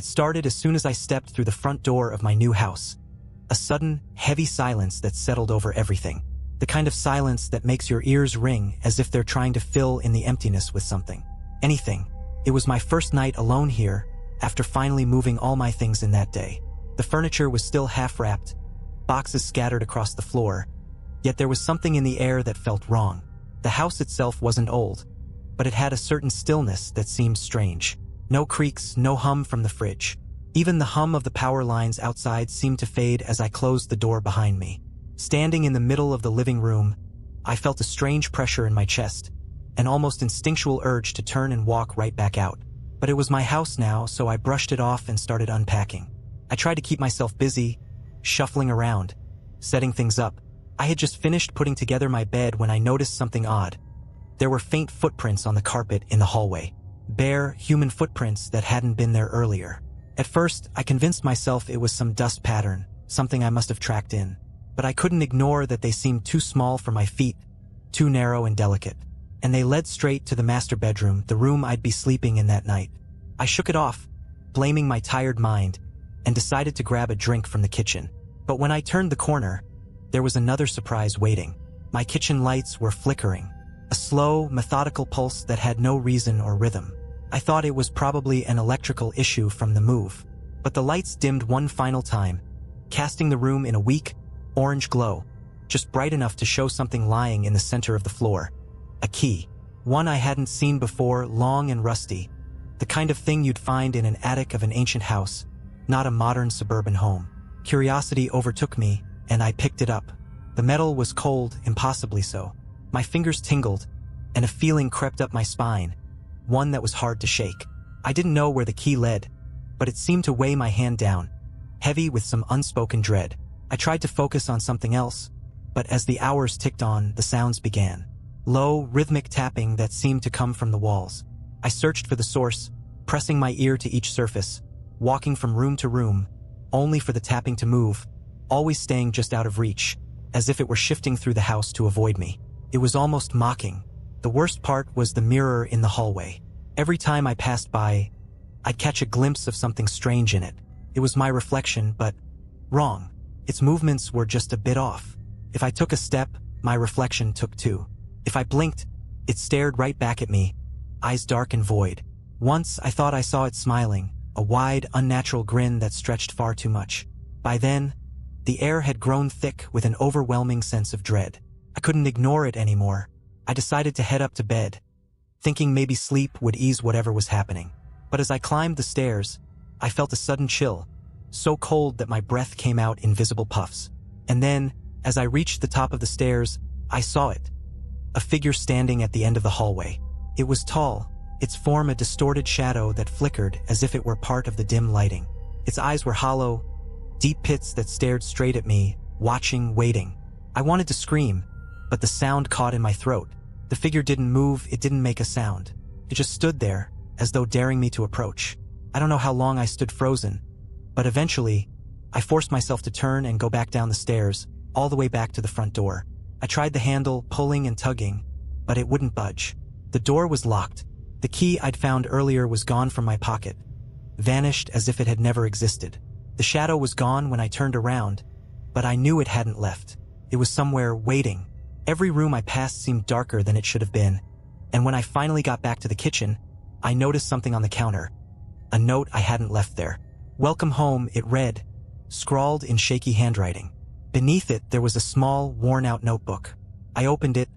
It started as soon as I stepped through the front door of my new house. A sudden, heavy silence that settled over everything. The kind of silence that makes your ears ring as if they're trying to fill in the emptiness with something. Anything. It was my first night alone here, after finally moving all my things in that day. The furniture was still half-wrapped, boxes scattered across the floor, yet there was something in the air that felt wrong. The house itself wasn't old, but it had a certain stillness that seemed strange. No creaks, no hum from the fridge. Even the hum of the power lines outside seemed to fade as I closed the door behind me. Standing in the middle of the living room, I felt a strange pressure in my chest, an almost instinctual urge to turn and walk right back out. But it was my house now, so I brushed it off and started unpacking. I tried to keep myself busy, shuffling around, setting things up. I had just finished putting together my bed when I noticed something odd. There were faint footprints on the carpet in the hallway. Bare, human footprints that hadn't been there earlier. At first, I convinced myself it was some dust pattern, something I must have tracked in. But I couldn't ignore that they seemed too small for my feet, too narrow and delicate. And they led straight to the master bedroom, the room I'd be sleeping in that night. I shook it off, blaming my tired mind, and decided to grab a drink from the kitchen. But when I turned the corner, there was another surprise waiting. My kitchen lights were flickering, a slow, methodical pulse that had no reason or rhythm. I thought it was probably an electrical issue from the move, but the lights dimmed one final time, casting the room in a weak, orange glow, just bright enough to show something lying in the center of the floor. A key. One I hadn't seen before, long and rusty. The kind of thing you'd find in an attic of an ancient house, not a modern suburban home. Curiosity overtook me, and I picked it up. The metal was cold, impossibly so. My fingers tingled, and a feeling crept up my spine, one that was hard to shake. I didn't know where the key led, but it seemed to weigh my hand down, heavy with some unspoken dread. I tried to focus on something else, but as the hours ticked on, the sounds began. Low, rhythmic tapping that seemed to come from the walls. I searched for the source, pressing my ear to each surface, walking from room to room, only for the tapping to move, always staying just out of reach, as if it were shifting through the house to avoid me. It was almost mocking. The worst part was the mirror in the hallway. Every time I passed by, I'd catch a glimpse of something strange in it. It was my reflection, but wrong. Its movements were just a bit off. If I took a step, my reflection took two. If I blinked, it stared right back at me, eyes dark and void. Once I thought I saw it smiling, a wide, unnatural grin that stretched far too much. By then, the air had grown thick with an overwhelming sense of dread. I couldn't ignore it anymore. I decided to head up to bed, thinking maybe sleep would ease whatever was happening. But as I climbed the stairs, I felt a sudden chill, so cold that my breath came out in visible puffs. And then, as I reached the top of the stairs, I saw it. A figure standing at the end of the hallway. It was tall, its form a distorted shadow that flickered as if it were part of the dim lighting. Its eyes were hollow, deep pits that stared straight at me, watching, waiting. I wanted to scream, but the sound caught in my throat. The figure didn't move, it didn't make a sound. It just stood there, as though daring me to approach. I don't know how long I stood frozen, but eventually, I forced myself to turn and go back down the stairs, all the way back to the front door. I tried the handle, pulling and tugging, but it wouldn't budge. The door was locked. The key I'd found earlier was gone from my pocket, vanished as if it had never existed. The shadow was gone when I turned around, but I knew it hadn't left. It was somewhere, waiting. Every room I passed seemed darker than it should have been, and when I finally got back to the kitchen, I noticed something on the counter. A note I hadn't left there. "Welcome home," it read, scrawled in shaky handwriting. Beneath it, there was a small, worn-out notebook. I opened it,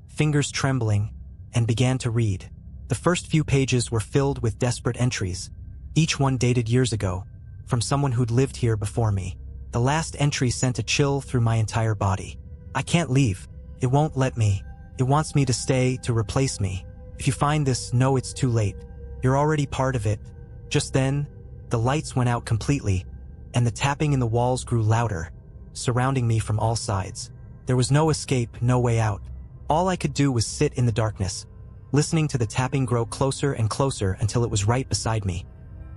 fingers trembling, and began to read. The first few pages were filled with desperate entries, each one dated years ago, from someone who'd lived here before me. The last entry sent a chill through my entire body. "I can't leave. It won't let me. It wants me to stay, to replace me. If you find this, know it's too late. You're already part of it." Just then, the lights went out completely, and the tapping in the walls grew louder, surrounding me from all sides. There was no escape, no way out. All I could do was sit in the darkness, listening to the tapping grow closer and closer until it was right beside me.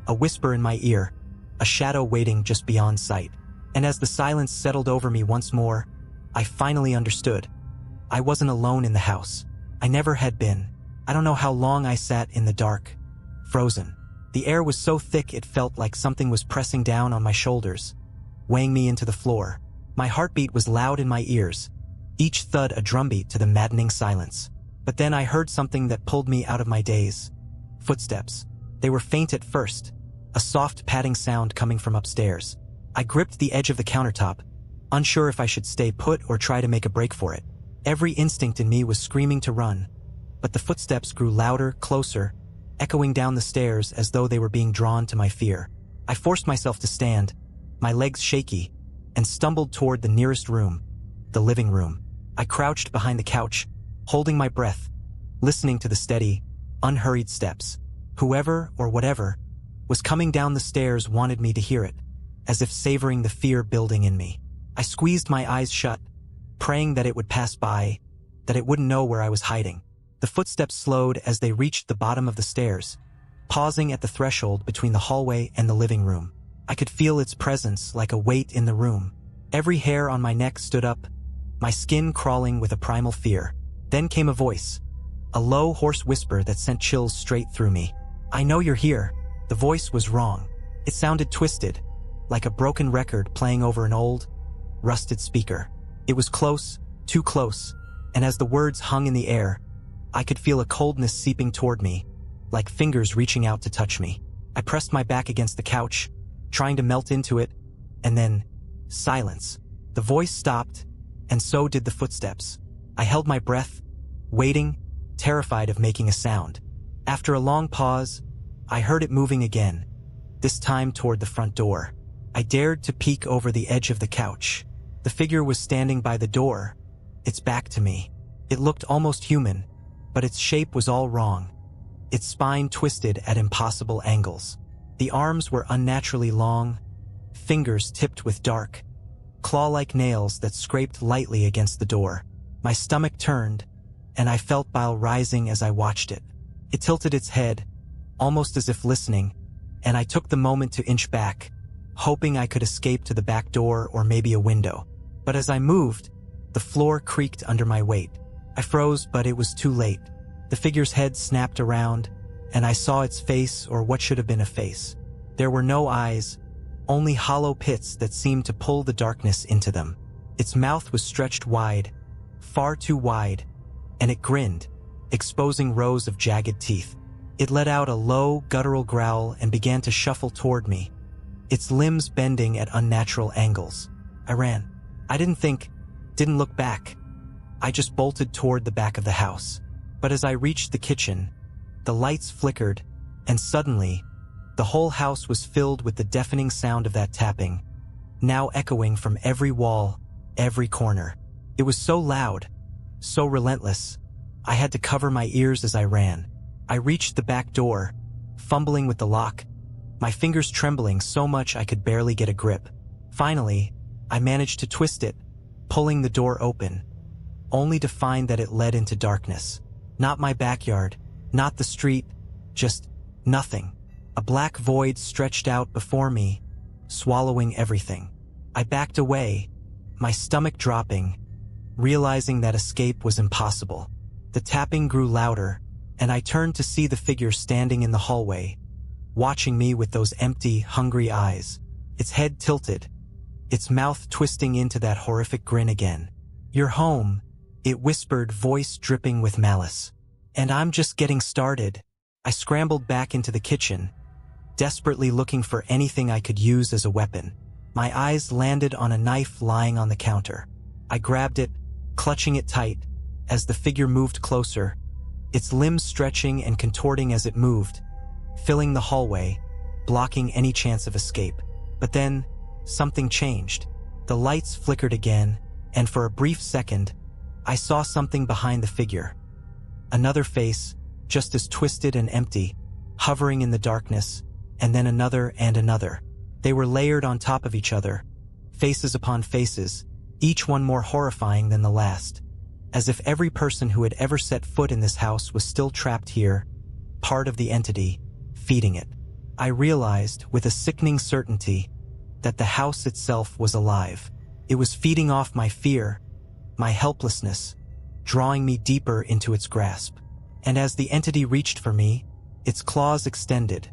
A whisper in my ear, a shadow waiting just beyond sight. And as the silence settled over me once more, I finally understood. I wasn't alone in the house. I never had been. I don't know how long I sat in the dark, frozen. The air was so thick it felt like something was pressing down on my shoulders, weighing me into the floor. My heartbeat was loud in my ears, each thud a drumbeat to the maddening silence. But then I heard something that pulled me out of my daze. Footsteps. They were faint at first, a soft padding sound coming from upstairs. I gripped the edge of the countertop, unsure if I should stay put or try to make a break for it. Every instinct in me was screaming to run, but the footsteps grew louder, closer, echoing down the stairs as though they were being drawn to my fear. I forced myself to stand, my legs shaky, and stumbled toward the nearest room, the living room. I crouched behind the couch, holding my breath, listening to the steady, unhurried steps. Whoever or whatever was coming down the stairs wanted me to hear it, as if savoring the fear building in me. I squeezed my eyes shut, praying that it would pass by, that it wouldn't know where I was hiding. The footsteps slowed as they reached the bottom of the stairs, pausing at the threshold between the hallway and the living room. I could feel its presence like a weight in the room. Every hair on my neck stood up, my skin crawling with a primal fear. Then came a voice, a low, hoarse whisper that sent chills straight through me. "I know you're here." The voice was wrong. It sounded twisted, like a broken record playing over an old, rusted speaker. It was close, too close, and as the words hung in the air, I could feel a coldness seeping toward me, like fingers reaching out to touch me. I pressed my back against the couch, trying to melt into it, and then silence. The voice stopped, and so did the footsteps. I held my breath, waiting, terrified of making a sound. After a long pause, I heard it moving again, this time toward the front door. I dared to peek over the edge of the couch. The figure was standing by the door, its back to me. It looked almost human, but its shape was all wrong, its spine twisted at impossible angles. The arms were unnaturally long, fingers tipped with dark, claw-like nails that scraped lightly against the door. My stomach turned, and I felt bile rising as I watched it. It tilted its head, almost as if listening, and I took the moment to inch back, hoping I could escape to the back door or maybe a window. But as I moved, the floor creaked under my weight. I froze, but it was too late. The figure's head snapped around, and I saw its face, or what should have been a face. There were no eyes, only hollow pits that seemed to pull the darkness into them. Its mouth was stretched wide, far too wide, and it grinned, exposing rows of jagged teeth. It let out a low, guttural growl and began to shuffle toward me, its limbs bending at unnatural angles. I ran. I didn't look back. I just bolted toward the back of the house. But as I reached the kitchen, the lights flickered, and suddenly, the whole house was filled with the deafening sound of that tapping, now echoing from every wall, every corner. It was so loud, so relentless, I had to cover my ears as I ran. I reached the back door, fumbling with the lock, my fingers trembling so much I could barely get a grip. Finally, I managed to twist it, pulling the door open, only to find that it led into darkness. Not my backyard, not the street, just nothing. A black void stretched out before me, swallowing everything. I backed away, my stomach dropping, realizing that escape was impossible. The tapping grew louder, and I turned to see the figure standing in the hallway, watching me with those empty, hungry eyes. Its head tilted, its mouth twisting into that horrific grin again. "You're home," it whispered, voice dripping with malice. "And I'm just getting started." I scrambled back into the kitchen, desperately looking for anything I could use as a weapon. My eyes landed on a knife lying on the counter. I grabbed it, clutching it tight, as the figure moved closer, its limbs stretching and contorting as it moved, filling the hallway, blocking any chance of escape. But then, something changed. The lights flickered again, and for a brief second, I saw something behind the figure. Another face, just as twisted and empty, hovering in the darkness, and then another and another. They were layered on top of each other, faces upon faces, each one more horrifying than the last, as if every person who had ever set foot in this house was still trapped here, part of the entity, feeding it. I realized, with a sickening certainty, that the house itself was alive. It was feeding off my fear, my helplessness, drawing me deeper into its grasp. And as the entity reached for me, its claws extended,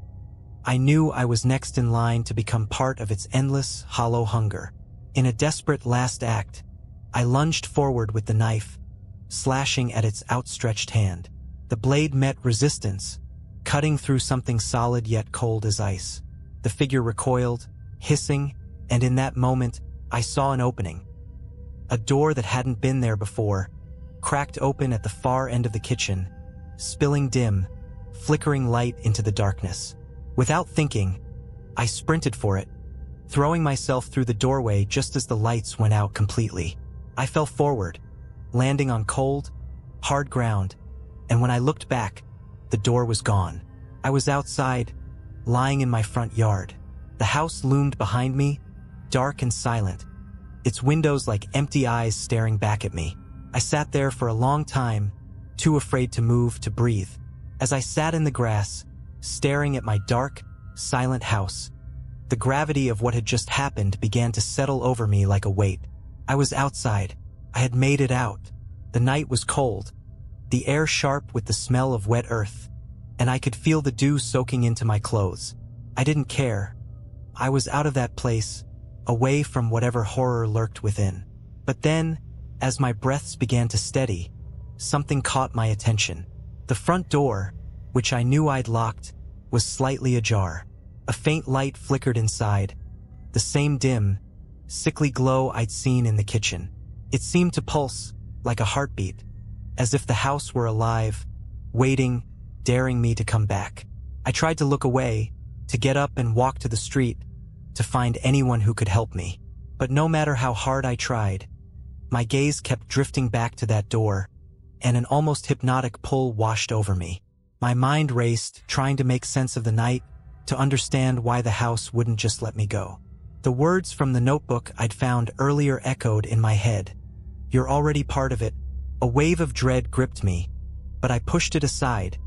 I knew I was next in line to become part of its endless, hollow hunger. In a desperate last act, I lunged forward with the knife, slashing at its outstretched hand. The blade met resistance, cutting through something solid yet cold as ice. The figure recoiled, hissing, and in that moment, I saw an opening. A door that hadn't been there before, cracked open at the far end of the kitchen, spilling dim, flickering light into the darkness. Without thinking, I sprinted for it, throwing myself through the doorway just as the lights went out completely. I fell forward, landing on cold, hard ground, and when I looked back, the door was gone. I was outside, lying in my front yard. The house loomed behind me, dark and silent, its windows like empty eyes staring back at me. I sat there for a long time, too afraid to move, to breathe. As I sat in the grass, staring at my dark, silent house, the gravity of what had just happened began to settle over me like a weight. I was outside. I had made it out. The night was cold, the air sharp with the smell of wet earth, and I could feel the dew soaking into my clothes. I didn't care. I was out of that place, away from whatever horror lurked within. But then, as my breaths began to steady, something caught my attention. The front door, which I knew I'd locked, was slightly ajar. A faint light flickered inside, the same dim, sickly glow I'd seen in the kitchen. It seemed to pulse, like a heartbeat, as if the house were alive, waiting, daring me to come back. I tried to look away, to get up and walk to the street, to find anyone who could help me. But no matter how hard I tried, my gaze kept drifting back to that door, and an almost hypnotic pull washed over me. My mind raced, trying to make sense of the night, to understand why the house wouldn't just let me go. The words from the notebook I'd found earlier echoed in my head. "You're already part of it." A wave of dread gripped me, but I pushed it aside,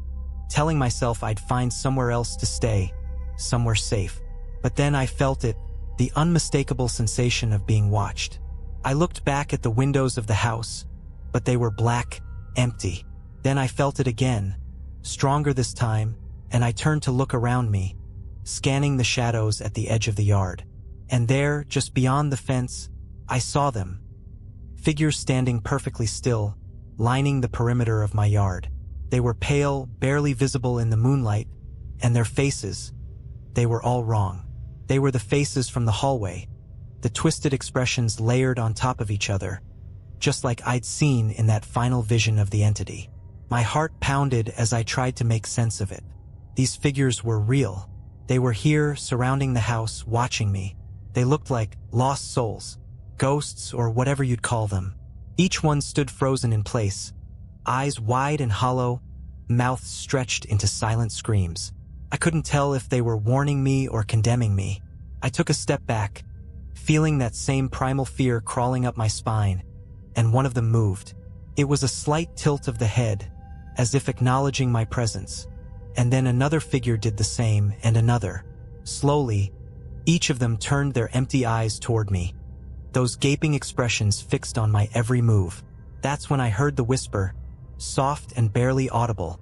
telling myself I'd find somewhere else to stay, somewhere safe. But then I felt it, the unmistakable sensation of being watched. I looked back at the windows of the house, but they were black, empty. Then I felt it again, stronger this time, and I turned to look around me, scanning the shadows at the edge of the yard. And there, just beyond the fence, I saw them. Figures standing perfectly still, lining the perimeter of my yard. They were pale, barely visible in the moonlight, and their faces, they were all wrong. They were the faces from the hallway, the twisted expressions layered on top of each other, just like I'd seen in that final vision of the entity. My heart pounded as I tried to make sense of it. These figures were real. They were here, surrounding the house, watching me. They looked like lost souls, ghosts, or whatever you'd call them. Each one stood frozen in place, eyes wide and hollow, mouths stretched into silent screams. I couldn't tell if they were warning me or condemning me. I took a step back, feeling that same primal fear crawling up my spine, and one of them moved. It was a slight tilt of the head, as if acknowledging my presence. And then another figure did the same, and another. Slowly, each of them turned their empty eyes toward me, those gaping expressions fixed on my every move. That's when I heard the whisper, soft and barely audible,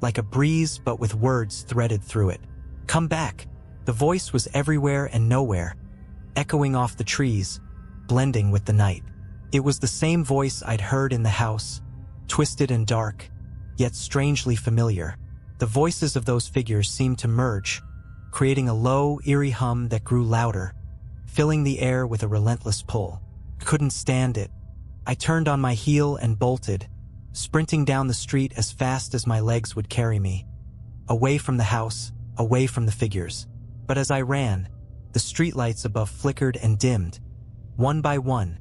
like a breeze but with words threaded through it. "Come back." The voice was everywhere and nowhere, echoing off the trees, blending with the night. It was the same voice I'd heard in the house, twisted and dark, yet strangely familiar. The voices of those figures seemed to merge, creating a low, eerie hum that grew louder, filling the air with a relentless pull. Couldn't stand it. I turned on my heel and bolted, sprinting down the street as fast as my legs would carry me, away from the house, away from the figures. But as I ran, the streetlights above flickered and dimmed, one by one,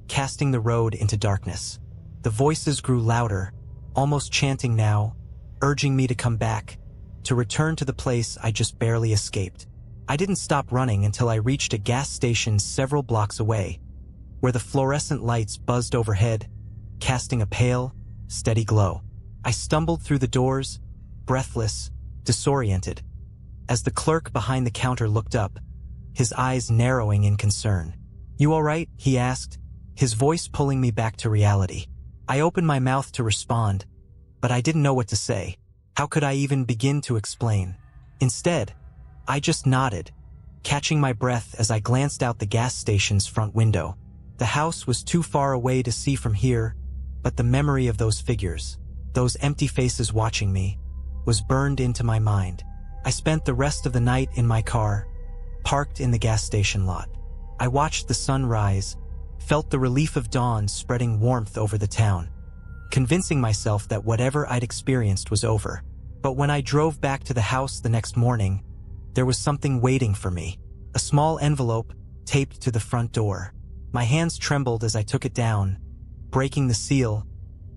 casting the road into darkness. The voices grew louder, almost chanting now, urging me to come back, to return to the place I just barely escaped. I didn't stop running until I reached a gas station several blocks away, where the fluorescent lights buzzed overhead, casting a pale, steady glow. I stumbled through the doors, breathless, disoriented, as the clerk behind the counter looked up, his eyes narrowing in concern. "You all right?" he asked, his voice pulling me back to reality. I opened my mouth to respond, but I didn't know what to say. How could I even begin to explain? Instead, I just nodded, catching my breath as I glanced out the gas station's front window. The house was too far away to see from here, but the memory of those figures, those empty faces watching me, was burned into my mind. I spent the rest of the night in my car, parked in the gas station lot. I watched the sun rise, felt the relief of dawn spreading warmth over the town, convincing myself that whatever I'd experienced was over. But when I drove back to the house the next morning, there was something waiting for me. A small envelope taped to the front door. My hands trembled as I took it down, breaking the seal,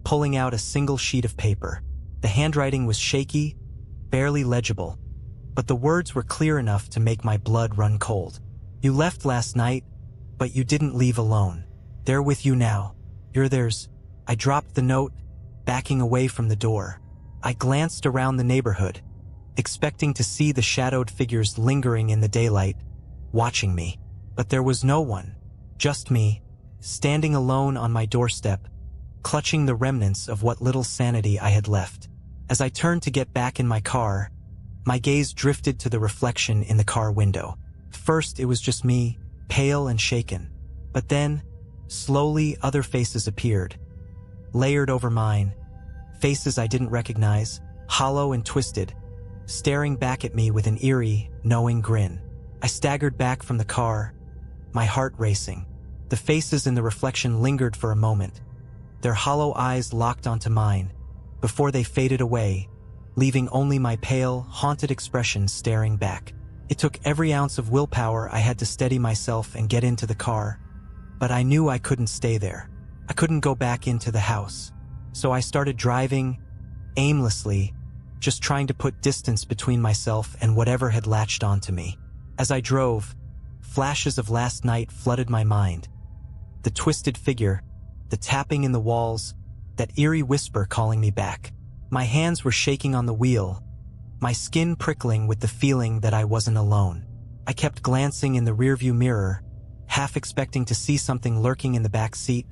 pulling out a single sheet of paper. The handwriting was shaky, barely legible, but the words were clear enough to make my blood run cold. You left last night, but you didn't leave alone. They're with you now. You're theirs. I dropped the note, backing away from the door. I glanced around the neighborhood, expecting to see the shadowed figures lingering in the daylight, watching me. But there was no one, just me, standing alone on my doorstep, clutching the remnants of what little sanity I had left. As I turned to get back in my car, my gaze drifted to the reflection in the car window. First, it was just me, pale and shaken. But then, slowly, other faces appeared, layered over mine, faces I didn't recognize, hollow and twisted, staring back at me with an eerie, knowing grin. I staggered back from the car, my heart racing. The faces in the reflection lingered for a moment, their hollow eyes locked onto mine, before they faded away, leaving only my pale, haunted expression staring back. It took every ounce of willpower I had to steady myself and get into the car, but I knew I couldn't stay there. I couldn't go back into the house. So I started driving, aimlessly, just trying to put distance between myself and whatever had latched onto me. As I drove, flashes of last night flooded my mind. The twisted figure, the tapping in the walls, that eerie whisper calling me back. My hands were shaking on the wheel, my skin prickling with the feeling that I wasn't alone. I kept glancing in the rearview mirror, half expecting to see something lurking in the back seat,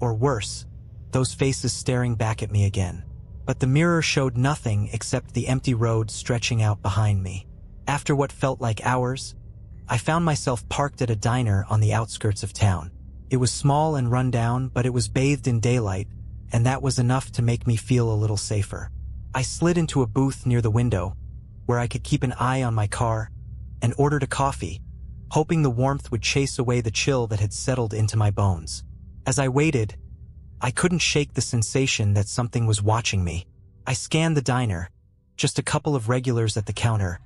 or worse, those faces staring back at me again. But the mirror showed nothing except the empty road stretching out behind me. After what felt like hours, I found myself parked at a diner on the outskirts of town. It was small and run down, but it was bathed in daylight, and that was enough to make me feel a little safer. I slid into a booth near the window, where I could keep an eye on my car, and ordered a coffee, hoping the warmth would chase away the chill that had settled into my bones. As I waited, I couldn't shake the sensation that something was watching me. I scanned the diner, just a couple of regulars at the counter,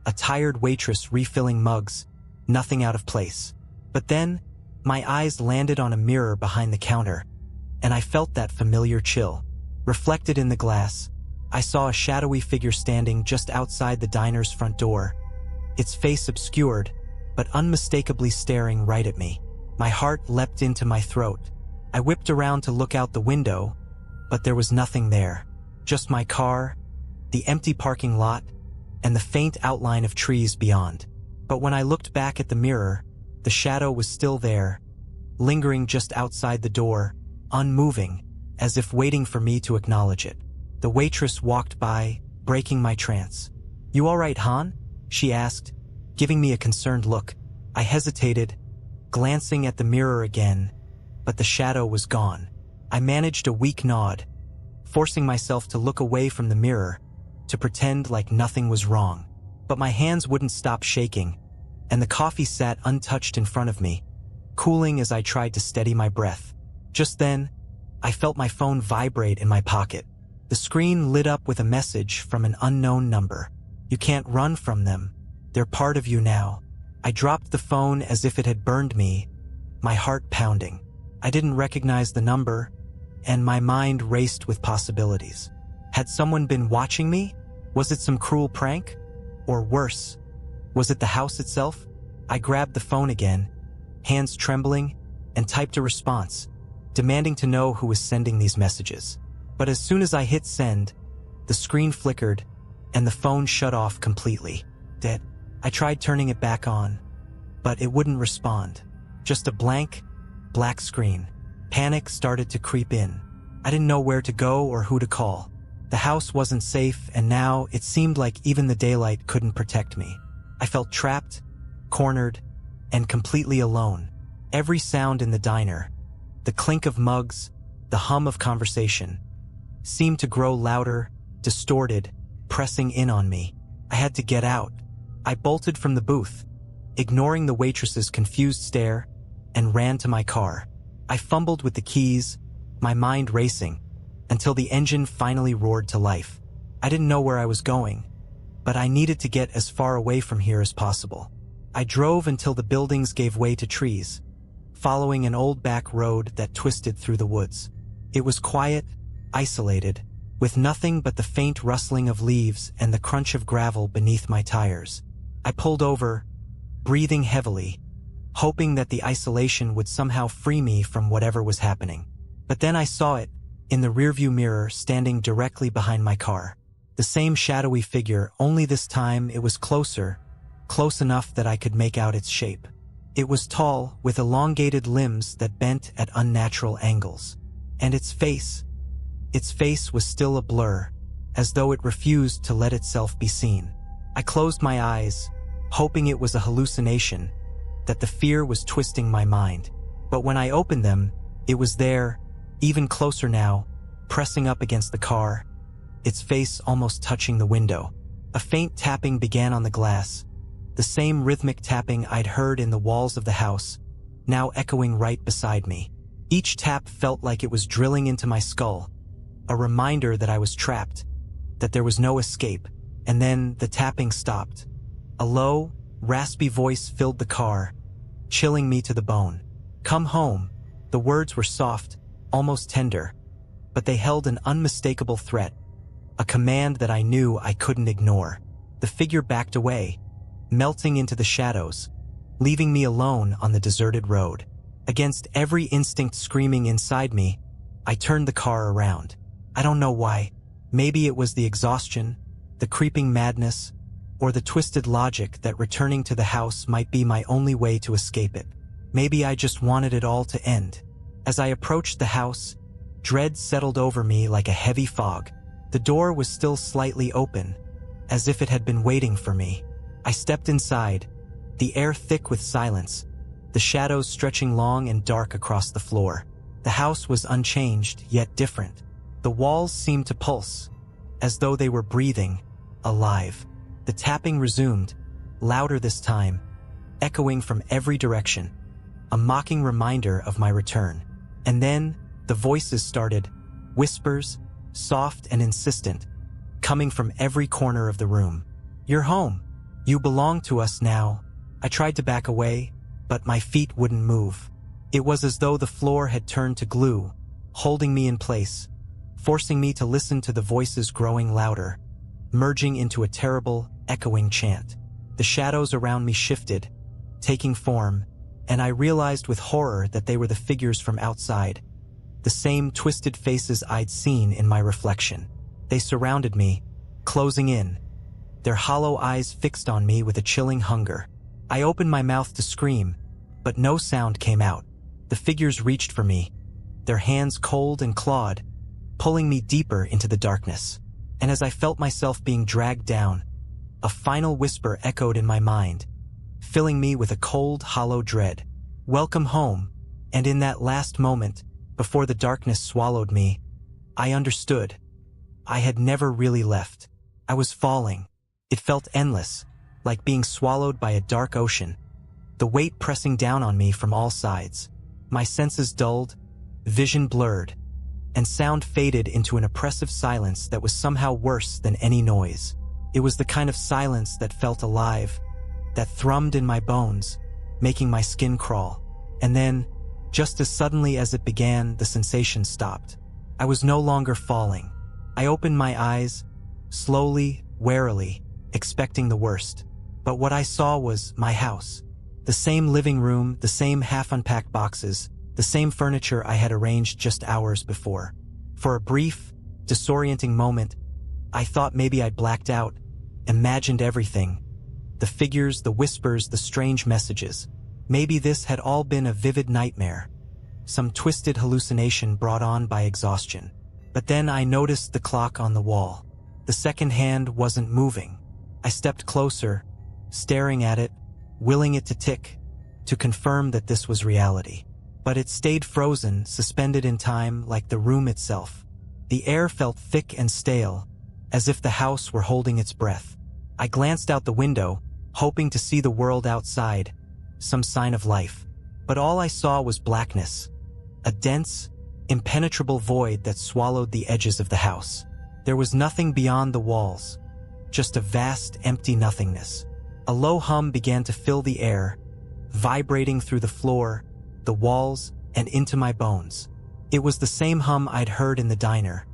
a tired waitress refilling mugs, nothing out of place. But then, my eyes landed on a mirror behind the counter, and I felt that familiar chill. Reflected in the glass, I saw a shadowy figure standing just outside the diner's front door, its face obscured, but unmistakably staring right at me. My heart leapt into my throat. I whipped around to look out the window, but there was nothing there. Just my car, the empty parking lot, and the faint outline of trees beyond. But when I looked back at the mirror, the shadow was still there, lingering just outside the door, unmoving, as if waiting for me to acknowledge it. The waitress walked by, breaking my trance. "You all right, Han?" she asked, giving me a concerned look. I hesitated, glancing at the mirror again, but the shadow was gone. I managed a weak nod, forcing myself to look away from the mirror, to pretend like nothing was wrong. But my hands wouldn't stop shaking, and the coffee sat untouched in front of me, cooling as I tried to steady my breath. Just then, I felt my phone vibrate in my pocket. The screen lit up with a message from an unknown number. "You can't run from them. They're part of you now." I dropped the phone as if it had burned me, my heart pounding. I didn't recognize the number, and my mind raced with possibilities. Had someone been watching me? Was it some cruel prank? Or worse, was it the house itself? I grabbed the phone again, hands trembling, and typed a response, demanding to know who was sending these messages. But as soon as I hit send, the screen flickered, and the phone shut off completely. Dead. I tried turning it back on, but it wouldn't respond. Just a blank, black screen. Panic started to creep in. I didn't know where to go or who to call. The house wasn't safe, and now it seemed like even the daylight couldn't protect me. I felt trapped, cornered, and completely alone. Every sound in the diner, the clink of mugs, the hum of conversation, seemed to grow louder, distorted, pressing in on me. I had to get out. I bolted from the booth, ignoring the waitress's confused stare, and ran to my car. I fumbled with the keys, my mind racing, until the engine finally roared to life. I didn't know where I was going, but I needed to get as far away from here as possible. I drove until the buildings gave way to trees, following an old back road that twisted through the woods. It was quiet, isolated, with nothing but the faint rustling of leaves and the crunch of gravel beneath my tires. I pulled over, breathing heavily, hoping that the isolation would somehow free me from whatever was happening. But then I saw it, in the rearview mirror standing directly behind my car. The same shadowy figure, only this time it was closer, close enough that I could make out its shape. It was tall, with elongated limbs that bent at unnatural angles. And its face was still a blur, as though it refused to let itself be seen. I closed my eyes, hoping it was a hallucination, that the fear was twisting my mind. But when I opened them, it was there, even closer now, pressing up against the car, its face almost touching the window. A faint tapping began on the glass, the same rhythmic tapping I'd heard in the walls of the house, now echoing right beside me. Each tap felt like it was drilling into my skull, a reminder that I was trapped, that there was no escape. And then the tapping stopped. A low, raspy voice filled the car, chilling me to the bone. "Come home." The words were soft, almost tender, but they held an unmistakable threat, a command that I knew I couldn't ignore. The figure backed away, melting into the shadows, leaving me alone on the deserted road. Against every instinct screaming inside me, I turned the car around. I don't know why. Maybe it was the exhaustion, the creeping madness, or the twisted logic that returning to the house might be my only way to escape it. Maybe I just wanted it all to end. As I approached the house, dread settled over me like a heavy fog. The door was still slightly open, as if it had been waiting for me. I stepped inside, the air thick with silence, the shadows stretching long and dark across the floor. The house was unchanged, yet different. The walls seemed to pulse, as though they were breathing, alive. The tapping resumed, louder this time, echoing from every direction, a mocking reminder of my return. And then, the voices started, whispers, soft and insistent, coming from every corner of the room. "You're home. You belong to us now." I tried to back away, but my feet wouldn't move. It was as though the floor had turned to glue, holding me in place, forcing me to listen to the voices growing louder, merging into a terrible, echoing chant. The shadows around me shifted, taking form, and I realized with horror that they were the figures from outside, the same twisted faces I'd seen in my reflection. They surrounded me, closing in, their hollow eyes fixed on me with a chilling hunger. I opened my mouth to scream, but no sound came out. The figures reached for me, their hands cold and clawed, pulling me deeper into the darkness. And as I felt myself being dragged down, a final whisper echoed in my mind, filling me with a cold, hollow dread. "Welcome home." And in that last moment, before the darkness swallowed me, I understood. I had never really left. I was falling. It felt endless, like being swallowed by a dark ocean, the weight pressing down on me from all sides. My senses dulled, vision blurred, and sound faded into an oppressive silence that was somehow worse than any noise. It was the kind of silence that felt alive, that thrummed in my bones, making my skin crawl. And then, just as suddenly as it began, the sensation stopped. I was no longer falling. I opened my eyes, slowly, warily, expecting the worst. But what I saw was my house. The same living room, the same half-unpacked boxes, the same furniture I had arranged just hours before. For a brief, disorienting moment, I thought maybe I'd blacked out, imagined everything. The figures, the whispers, the strange messages. Maybe this had all been a vivid nightmare, some twisted hallucination brought on by exhaustion. But then I noticed the clock on the wall. The second hand wasn't moving. I stepped closer, staring at it, willing it to tick, to confirm that this was reality. But it stayed frozen, suspended in time like the room itself. The air felt thick and stale, as if the house were holding its breath. I glanced out the window, hoping to see the world outside, some sign of life. But all I saw was blackness, a dense, impenetrable void that swallowed the edges of the house. There was nothing beyond the walls, just a vast, empty nothingness. A low hum began to fill the air, vibrating through the floor, the walls, and into my bones. It was the same hum I'd heard in the diner,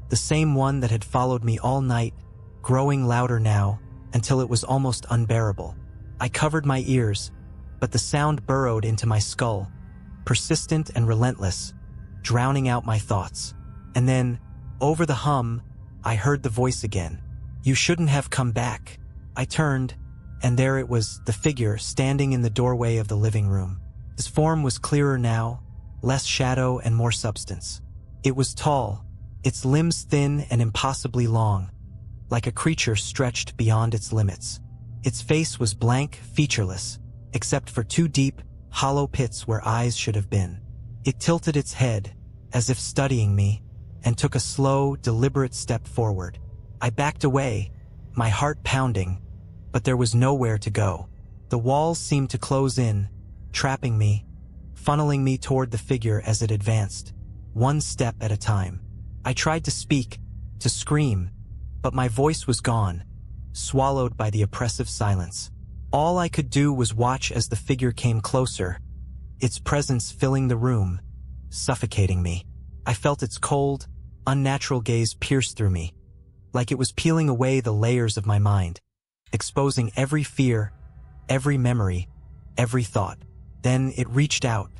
the same one that had followed me all night, growing louder now, until it was almost unbearable. I covered my ears, but the sound burrowed into my skull, persistent and relentless, drowning out my thoughts. And then, over the hum, I heard the voice again. "You shouldn't have come back." I turned, and there it was, the figure standing in the doorway of the living room. His form was clearer now, less shadow and more substance. It was tall, its limbs thin and impossibly long, like a creature stretched beyond its limits. Its face was blank, featureless, except for two deep, hollow pits where eyes should have been. It tilted its head, as if studying me, and took a slow, deliberate step forward. I backed away, my heart pounding, but there was nowhere to go. The walls seemed to close in, trapping me, funneling me toward the figure as it advanced, one step at a time. I tried to speak, to scream, but my voice was gone, swallowed by the oppressive silence. All I could do was watch as the figure came closer, its presence filling the room, suffocating me. I felt its cold, unnatural gaze pierce through me, like it was peeling away the layers of my mind, exposing every fear, every memory, every thought. Then it reached out.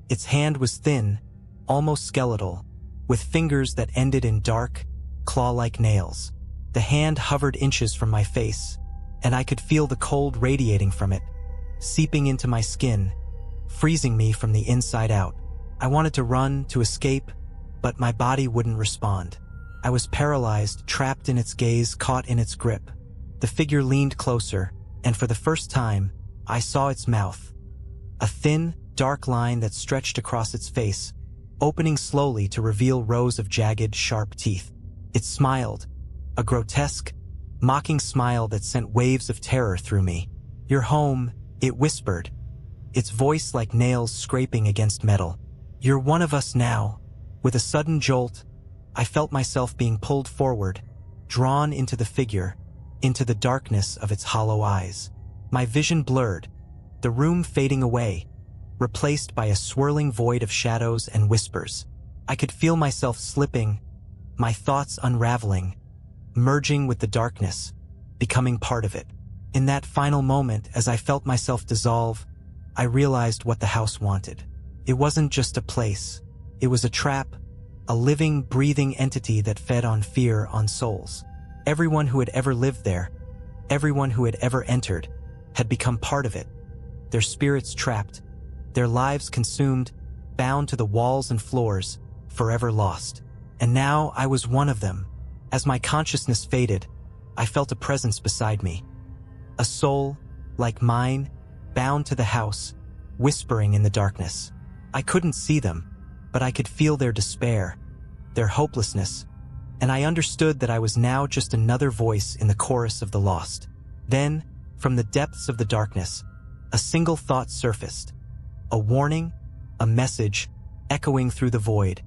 Its hand was thin, almost skeletal, with fingers that ended in dark, claw-like nails. The hand hovered inches from my face, and I could feel the cold radiating from it, seeping into my skin, freezing me from the inside out. I wanted to run, to escape, but my body wouldn't respond. I was paralyzed, trapped in its gaze, caught in its grip. The figure leaned closer, and for the first time, I saw its mouth. A thin, dark line that stretched across its face, opening slowly to reveal rows of jagged, sharp teeth. It smiled, a grotesque, mocking smile that sent waves of terror through me. "You're home," it whispered, its voice like nails scraping against metal. "You're one of us now." With a sudden jolt, I felt myself being pulled forward, drawn into the figure, into the darkness of its hollow eyes. My vision blurred, the room fading away, replaced by a swirling void of shadows and whispers. I could feel myself slipping, my thoughts unraveling, merging with the darkness, becoming part of it. In that final moment, as I felt myself dissolve, I realized what the house wanted. It wasn't just a place. It was a trap, a living, breathing entity that fed on fear, on souls. Everyone who had ever lived there, everyone who had ever entered, had become part of it. Their spirits trapped, their lives consumed, bound to the walls and floors, forever lost. And now I was one of them. As my consciousness faded, I felt a presence beside me. A soul, like mine, bound to the house, whispering in the darkness. I couldn't see them, but I could feel their despair, their hopelessness, and I understood that I was now just another voice in the chorus of the lost. Then, from the depths of the darkness, a single thought surfaced. A warning, a message, echoing through the void.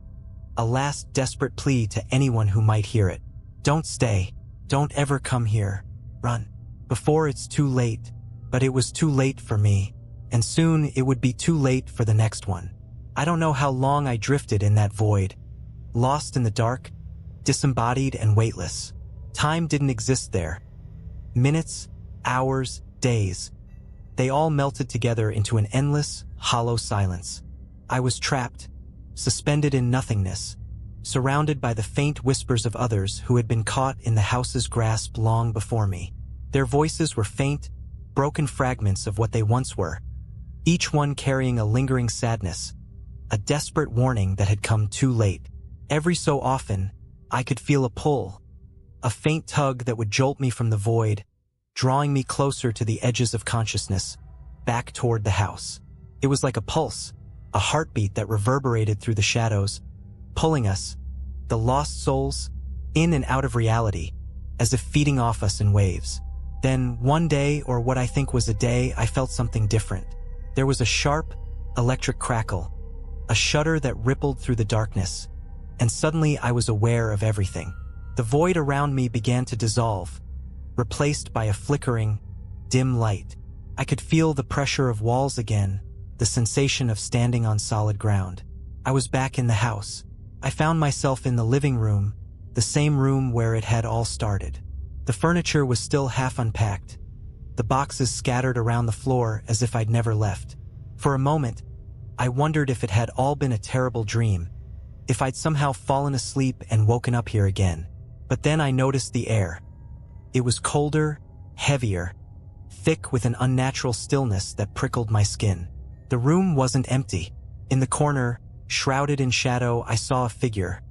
A last desperate plea to anyone who might hear it. "Don't stay. Don't ever come here. Run. Before it's too late." But it was too late for me, and soon it would be too late for the next one. I don't know how long I drifted in that void, lost in the dark, disembodied and weightless. Time didn't exist there. Minutes, hours, days. They all melted together into an endless, hollow silence. I was trapped, suspended in nothingness, surrounded by the faint whispers of others who had been caught in the house's grasp long before me. Their voices were faint, broken fragments of what they once were, each one carrying a lingering sadness, a desperate warning that had come too late. Every so often, I could feel a pull, a faint tug that would jolt me from the void, drawing me closer to the edges of consciousness, back toward the house. It was like a pulse, a heartbeat that reverberated through the shadows, pulling us, the lost souls, in and out of reality, as if feeding off us in waves. Then, one day, or what I think was a day, I felt something different. There was a sharp, electric crackle, a shudder that rippled through the darkness, and suddenly I was aware of everything. The void around me began to dissolve, replaced by a flickering, dim light. I could feel the pressure of walls again, the sensation of standing on solid ground. I was back in the house. I found myself in the living room, the same room where it had all started. The furniture was still half unpacked, the boxes scattered around the floor as if I'd never left. For a moment, I wondered if it had all been a terrible dream, if I'd somehow fallen asleep and woken up here again. But then I noticed the air. It was colder, heavier, thick with an unnatural stillness that prickled my skin. The room wasn't empty. In the corner, shrouded in shadow, I saw a figure,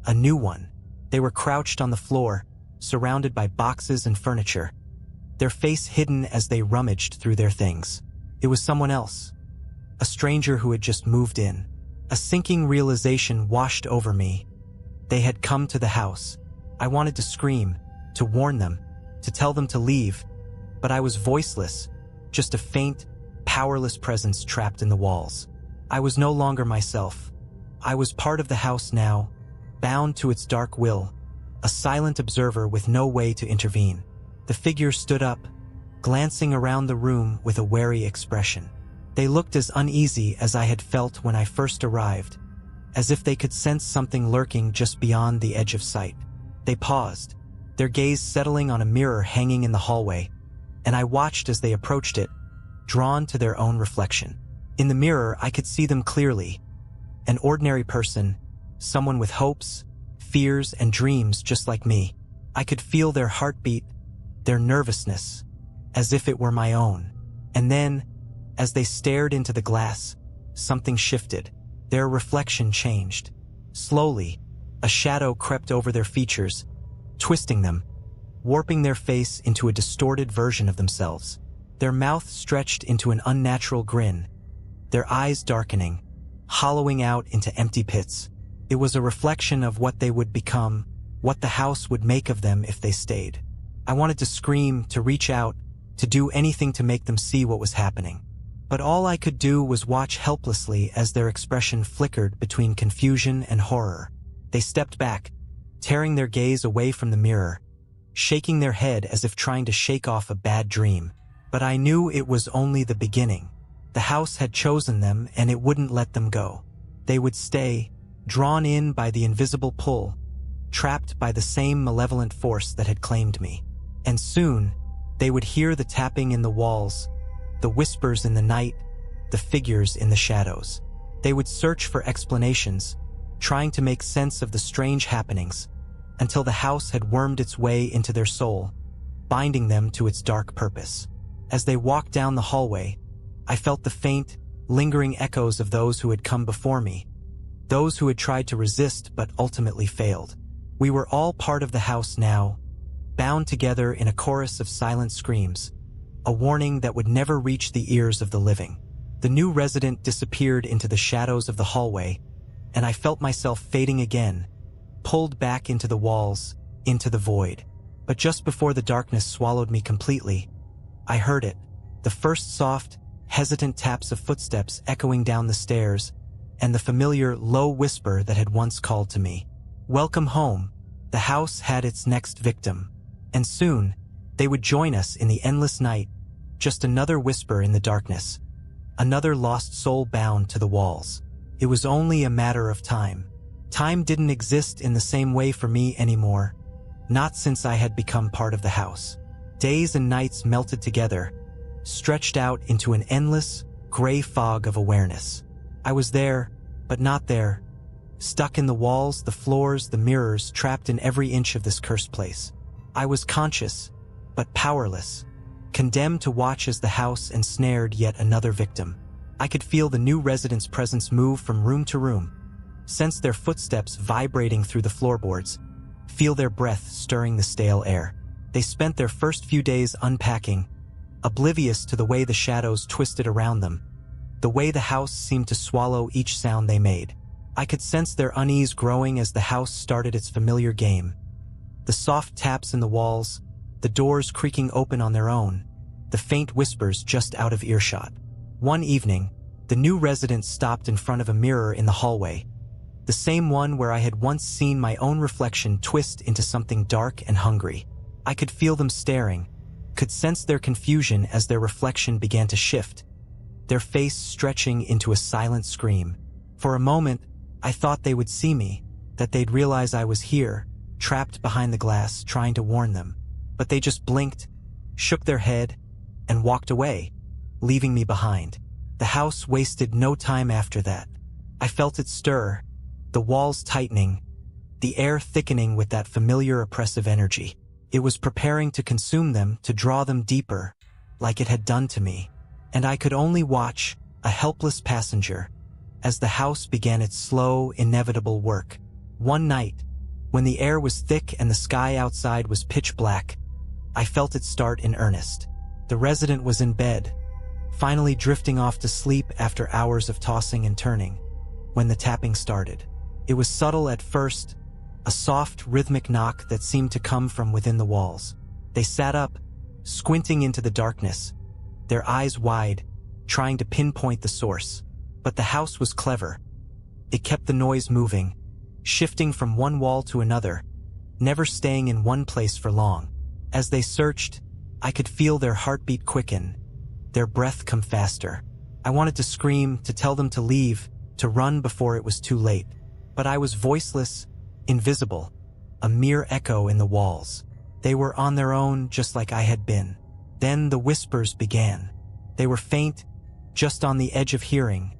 a new one. They were crouched on the floor, surrounded by boxes and furniture, their face hidden as they rummaged through their things. It was someone else, a stranger who had just moved in. A sinking realization washed over me. They had come to the house. I wanted to scream, to warn them, to tell them to leave, but I was voiceless, just a faint, powerless presence trapped in the walls. I was no longer myself. I was part of the house now, bound to its dark will, a silent observer with no way to intervene. The figure stood up, glancing around the room with a wary expression. They looked as uneasy as I had felt when I first arrived, as if they could sense something lurking just beyond the edge of sight. They paused, their gaze settling on a mirror hanging in the hallway, and I watched as they approached it, drawn to their own reflection. In the mirror, I could see them clearly. An ordinary person, someone with hopes, fears, and dreams just like me. I could feel their heartbeat, their nervousness, as if it were my own. And then, as they stared into the glass, something shifted. Their reflection changed. Slowly, a shadow crept over their features, twisting them, warping their face into a distorted version of themselves. Their mouth stretched into an unnatural grin, their eyes darkening, hollowing out into empty pits. It was a reflection of what they would become, what the house would make of them if they stayed. I wanted to scream, to reach out, to do anything to make them see what was happening. But all I could do was watch helplessly as their expression flickered between confusion and horror. They stepped back, tearing their gaze away from the mirror, shaking their head as if trying to shake off a bad dream. But I knew it was only the beginning. The house had chosen them, and it wouldn't let them go. They would stay, drawn in by the invisible pull, trapped by the same malevolent force that had claimed me. And soon, they would hear the tapping in the walls, the whispers in the night, the figures in the shadows. They would search for explanations, trying to make sense of the strange happenings, until the house had wormed its way into their soul, binding them to its dark purpose. As they walked down the hallway, I felt the faint, lingering echoes of those who had come before me, those who had tried to resist but ultimately failed. We were all part of the house now, bound together in a chorus of silent screams, a warning that would never reach the ears of the living. The new resident disappeared into the shadows of the hallway, and I felt myself fading again, pulled back into the walls, into the void. But just before the darkness swallowed me completely, I heard it, the first soft, hesitant taps of footsteps echoing down the stairs, and the familiar low whisper that had once called to me. Welcome home. The house had its next victim, and soon they would join us in the endless night, just another whisper in the darkness, another lost soul bound to the walls. It was only a matter of time. Time didn't exist in the same way for me anymore, not since I had become part of the house. Days and nights melted together, stretched out into an endless, gray fog of awareness. I was there, but not there, stuck in the walls, the floors, the mirrors, trapped in every inch of this cursed place. I was conscious, but powerless, condemned to watch as the house ensnared yet another victim. I could feel the new residents' presence move from room to room, sense their footsteps vibrating through the floorboards, feel their breath stirring the stale air. They spent their first few days unpacking, oblivious to the way the shadows twisted around them, the way the house seemed to swallow each sound they made. I could sense their unease growing as the house started its familiar game. The soft taps in the walls, the doors creaking open on their own, the faint whispers just out of earshot. One evening, the new resident stopped in front of a mirror in the hallway, the same one where I had once seen my own reflection twist into something dark and hungry. I could feel them staring, could sense their confusion as their reflection began to shift, their face stretching into a silent scream. For a moment, I thought they would see me, that they'd realize I was here, trapped behind the glass, trying to warn them. But they just blinked, shook their head, and walked away, leaving me behind. The house wasted no time after that. I felt it stir, the walls tightening, the air thickening with that familiar oppressive energy. It was preparing to consume them, to draw them deeper, like it had done to me. And I could only watch, a helpless passenger, as the house began its slow, inevitable work. One night, when the air was thick and the sky outside was pitch black, I felt it start in earnest. The resident was in bed, finally drifting off to sleep after hours of tossing and turning, when the tapping started. It was subtle at first, a soft, rhythmic knock that seemed to come from within the walls. They sat up, squinting into the darkness, their eyes wide, trying to pinpoint the source. But the house was clever. It kept the noise moving, shifting from one wall to another, never staying in one place for long. As they searched, I could feel their heartbeat quicken, their breath come faster. I wanted to scream, to tell them to leave, to run before it was too late. But I was voiceless, invisible, a mere echo in the walls. They were on their own, just like I had been. Then the whispers began. They were faint, just on the edge of hearing,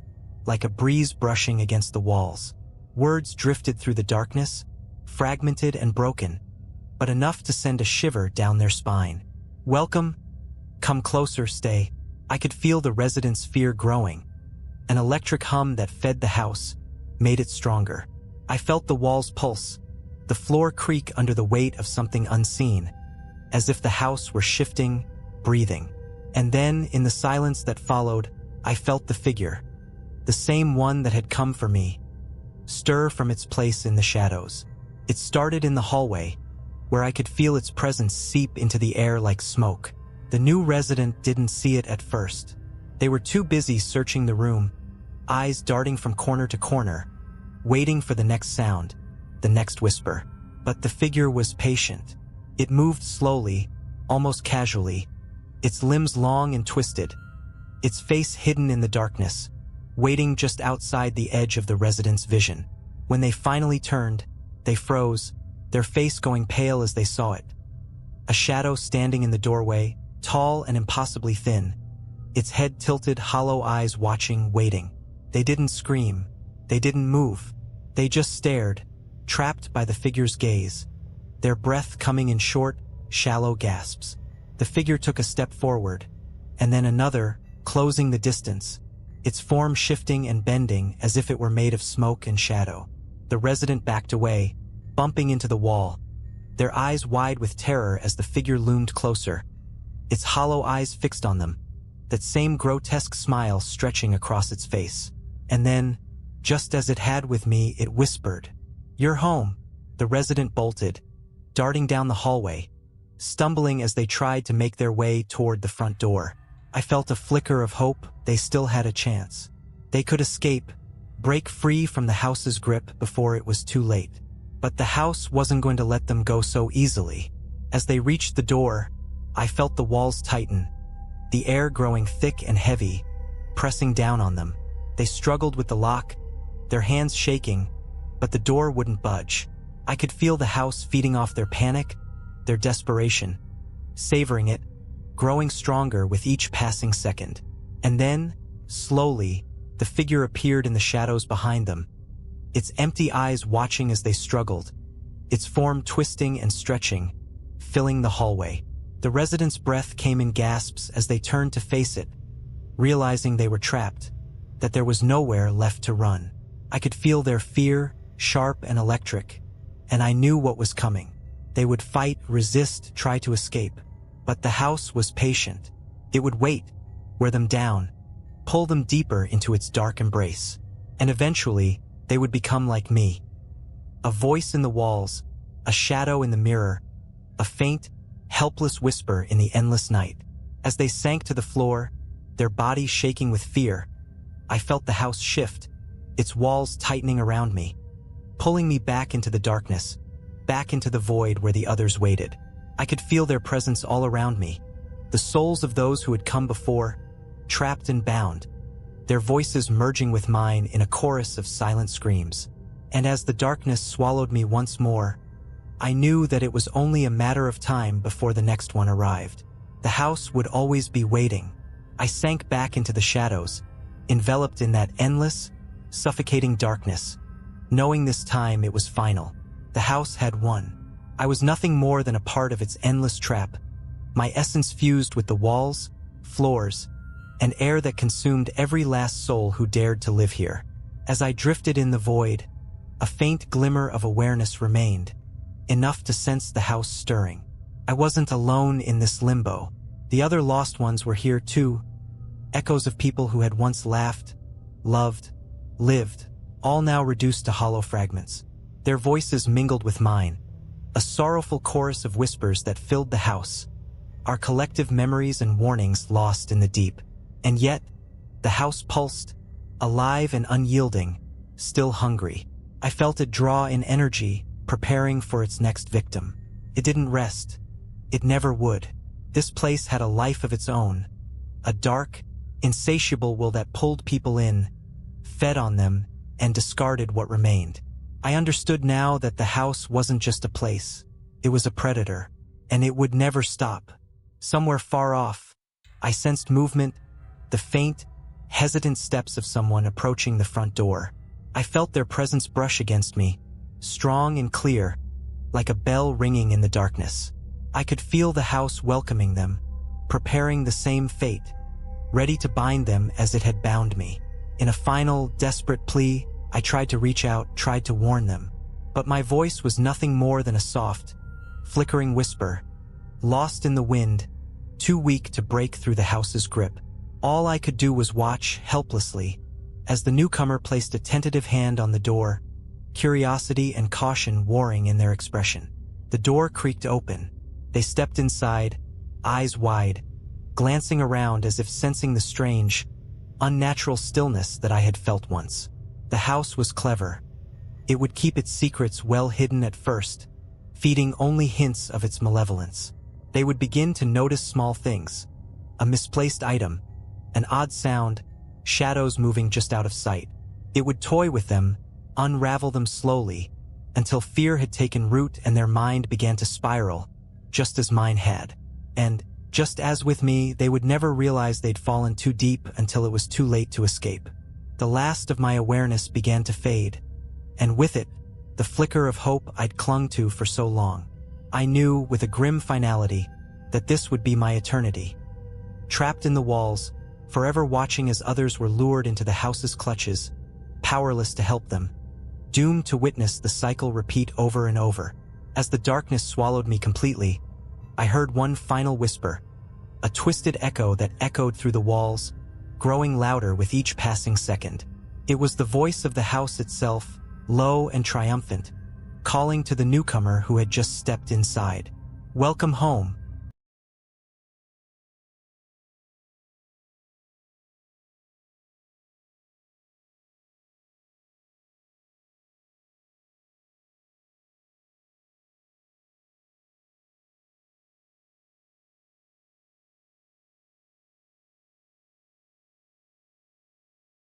like a breeze brushing against the walls. Words drifted through the darkness, fragmented and broken, but enough to send a shiver down their spine. Welcome, come closer, stay. I could feel the residents' fear growing. An electric hum that fed the house made it stronger. I felt the walls pulse, the floor creak under the weight of something unseen, as if the house were shifting, breathing. And then, in the silence that followed, I felt the figure, the same one that had come for me, stir from its place in the shadows. It started in the hallway, where I could feel its presence seep into the air like smoke. The new resident didn't see it at first. They were too busy searching the room, eyes darting from corner to corner, waiting for the next sound, the next whisper. But the figure was patient. It moved slowly, almost casually, its limbs long and twisted, its face hidden in the darkness, waiting just outside the edge of the resident's vision. When they finally turned, they froze, their face going pale as they saw it. A shadow standing in the doorway, tall and impossibly thin, its head tilted, hollow eyes watching, waiting. They didn't scream. They didn't move. They just stared, trapped by the figure's gaze, their breath coming in short, shallow gasps. The figure took a step forward, and then another, closing the distance, its form shifting and bending as if it were made of smoke and shadow. The resident backed away, bumping into the wall, their eyes wide with terror as the figure loomed closer, its hollow eyes fixed on them, that same grotesque smile stretching across its face. And then, just as it had with me, it whispered, "You're home." The resident bolted, darting down the hallway, stumbling as they tried to make their way toward the front door. I felt a flicker of hope. They still had a chance. They could escape, break free from the house's grip before it was too late. But the house wasn't going to let them go so easily. As they reached the door, I felt the walls tighten, the air growing thick and heavy, pressing down on them. They struggled with the lock, their hands shaking, but the door wouldn't budge. I could feel the house feeding off their panic, their desperation, savoring it, growing stronger with each passing second. And then, slowly, the figure appeared in the shadows behind them, its empty eyes watching as they struggled, its form twisting and stretching, filling the hallway. The residents' breath came in gasps as they turned to face it, realizing they were trapped, that there was nowhere left to run. I could feel their fear, sharp and electric, and I knew what was coming. They would fight, resist, try to escape. But the house was patient. It would wait, wear them down, pull them deeper into its dark embrace. And eventually, they would become like me. A voice in the walls, a shadow in the mirror, a faint, helpless whisper in the endless night. As they sank to the floor, their bodies shaking with fear, I felt the house shift, its walls tightening around me, pulling me back into the darkness, back into the void where the others waited. I could feel their presence all around me, the souls of those who had come before, trapped and bound, their voices merging with mine in a chorus of silent screams. And as the darkness swallowed me once more, I knew that it was only a matter of time before the next one arrived. The house would always be waiting. I sank back into the shadows, enveloped in that endless, suffocating darkness, knowing this time it was final. The house had won. I was nothing more than a part of its endless trap, my essence fused with the walls, floors, and air that consumed every last soul who dared to live here. As I drifted in the void, a faint glimmer of awareness remained, enough to sense the house stirring. I wasn't alone in this limbo. The other lost ones were here too, echoes of people who had once laughed, loved, lived, all now reduced to hollow fragments. Their voices mingled with mine, a sorrowful chorus of whispers that filled the house, our collective memories and warnings lost in the deep. And yet, the house pulsed, alive and unyielding, still hungry. I felt it draw in energy, preparing for its next victim. It didn't rest. It never would. This place had a life of its own, a dark, insatiable will that pulled people in, fed on them, and discarded what remained. I understood now that the house wasn't just a place. It was a predator, and it would never stop. Somewhere far off, I sensed movement, the faint, hesitant steps of someone approaching the front door. I felt their presence brush against me, strong and clear, like a bell ringing in the darkness. I could feel the house welcoming them, preparing the same fate, ready to bind them as it had bound me. In a final, desperate plea, I tried to reach out, tried to warn them. But my voice was nothing more than a soft, flickering whisper, lost in the wind, too weak to break through the house's grip. All I could do was watch, helplessly, as the newcomer placed a tentative hand on the door, curiosity and caution warring in their expression. The door creaked open. They stepped inside, eyes wide, glancing around as if sensing the strange, unnatural stillness that I had felt once. The house was clever. It would keep its secrets well hidden at first, feeding only hints of its malevolence. They would begin to notice small things, a misplaced item, an odd sound, shadows moving just out of sight. It would toy with them, unravel them slowly, until fear had taken root and their mind began to spiral, just as mine had. And, just as with me, they would never realize they'd fallen too deep until it was too late to escape. The last of my awareness began to fade, and with it, the flicker of hope I'd clung to for so long. I knew, with a grim finality, that this would be my eternity. Trapped in the walls, forever watching as others were lured into the house's clutches, powerless to help them, doomed to witness the cycle repeat over and over. As the darkness swallowed me completely, I heard one final whisper, a twisted echo that echoed through the walls, growing louder with each passing second. It was the voice of the house itself, low and triumphant, calling to the newcomer who had just stepped inside. "Welcome home.